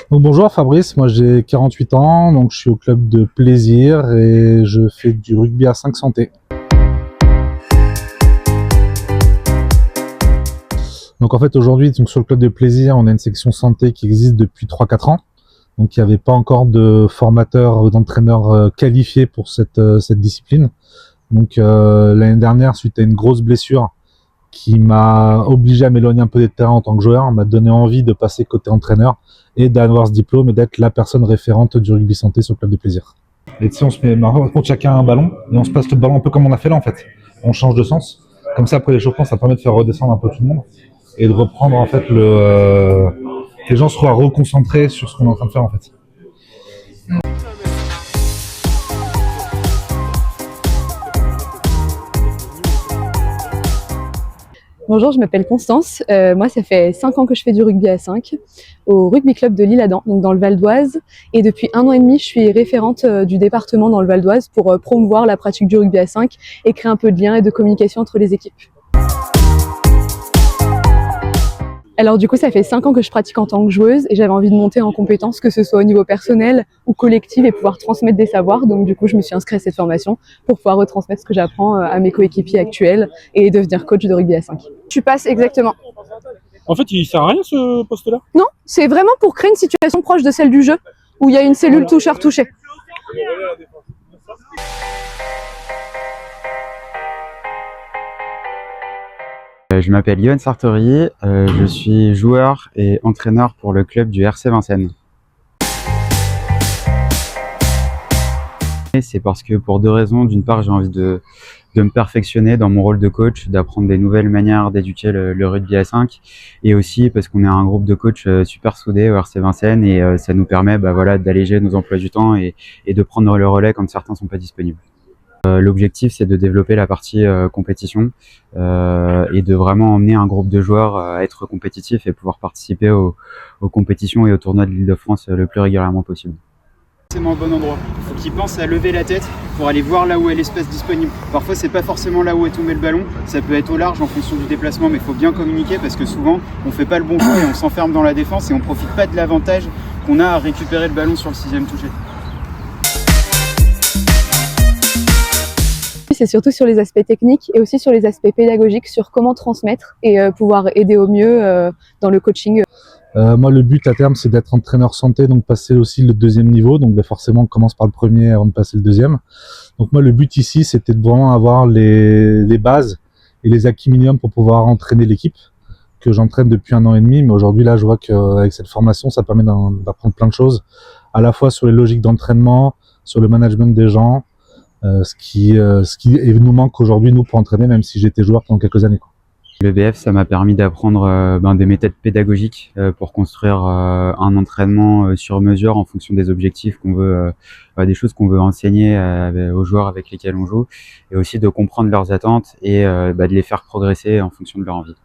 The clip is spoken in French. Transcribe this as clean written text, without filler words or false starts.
Donc bonjour Fabrice, moi j'ai 48 ans, donc je suis au club de plaisir et je fais du rugby à 5 santé. Donc en fait aujourd'hui sur le club de plaisir, on a une section santé qui existe depuis 3-4 ans. Donc il n'y avait pas encore de formateurs ou d'entraîneurs qualifiés pour cette discipline. Donc l'année dernière, suite à une grosse blessure qui m'a obligé à m'éloigner un peu des terrains en tant que joueur, m'a donné envie de passer côté entraîneur et d'avoir ce diplôme et d'être la personne référente du rugby santé sur le club de plaisir. Et tu sais, on se met contre chacun un ballon et on se passe le ballon un peu comme on a fait là en fait. On change de sens. Comme ça, après l'échauffement, ça permet de faire redescendre un peu tout le monde et de reprendre en fait que les gens soient reconcentrés sur ce qu'on est en train de faire en fait. Bonjour, je m'appelle Constance. Moi, ça fait 5 ans que je fais du rugby à 5 au rugby club de l'Isle-Adam, donc dans le Val d'Oise. Et depuis 1 an et demi, je suis référente du département dans le Val d'Oise pour promouvoir la pratique du rugby à 5 et créer un peu de lien et de communication entre les équipes. Alors du coup, ça fait 5 ans que je pratique en tant que joueuse et j'avais envie de monter en compétences, que ce soit au niveau personnel ou collectif, et pouvoir transmettre des savoirs. Donc du coup, je me suis inscrite à cette formation pour pouvoir retransmettre ce que j'apprends à mes coéquipiers actuels et devenir coach de rugby à 5. Tu passes exactement. En fait, il sert à rien ce poste-là? Non, c'est vraiment pour créer une situation proche de celle du jeu, où il y a une cellule toucheur-touché. Je m'appelle Yoann Sartori, je suis joueur et entraîneur pour le club du RC Vincennes. C'est parce que pour 2 raisons. D'une part, j'ai envie de me perfectionner dans mon rôle de coach, d'apprendre des nouvelles manières d'éduquer le rugby à 5, et aussi parce qu'on est un groupe de coachs super soudés au RC Vincennes et ça nous permet d'alléger nos emplois du temps et de prendre le relais quand certains sont pas disponibles. L'objectif, c'est de développer la partie compétition et de vraiment emmener un groupe de joueurs à être compétitifs et pouvoir participer aux compétitions et aux tournois de l'Île-de-France le plus régulièrement possible. C'est au bon endroit. Il faut qu'il pense à lever la tête pour aller voir là où est l'espace disponible. Parfois, c'est pas forcément là où est tombé le ballon. Ça peut être au large en fonction du déplacement, mais il faut bien communiquer parce que souvent, on fait pas le bon choix et on s'enferme dans la défense et on profite pas de l'avantage qu'on a à récupérer le ballon sur le 6e touché. C'est surtout sur les aspects techniques et aussi sur les aspects pédagogiques, sur comment transmettre et pouvoir aider au mieux dans le coaching. Moi, le but à terme, c'est d'être entraîneur santé, donc passer aussi le 2e niveau. Donc forcément, on commence par le premier avant de passer le 2e. Donc moi, le but ici, c'était de vraiment avoir les bases et les acquis minimums pour pouvoir entraîner l'équipe, que j'entraîne depuis 1 an et demi. Mais aujourd'hui, là, je vois qu'avec cette formation, ça permet d'apprendre plein de choses, à la fois sur les logiques d'entraînement, sur le management des gens, ce qui nous manque aujourd'hui, nous, pour entraîner, même si j'étais joueur pendant quelques années, quoi. Le BF, ça m'a permis d'apprendre des méthodes pédagogiques pour construire un entraînement sur mesure en fonction des objectifs qu'on veut, des choses qu'on veut enseigner aux joueurs avec lesquels on joue, et aussi de comprendre leurs attentes et de les faire progresser en fonction de leur envie.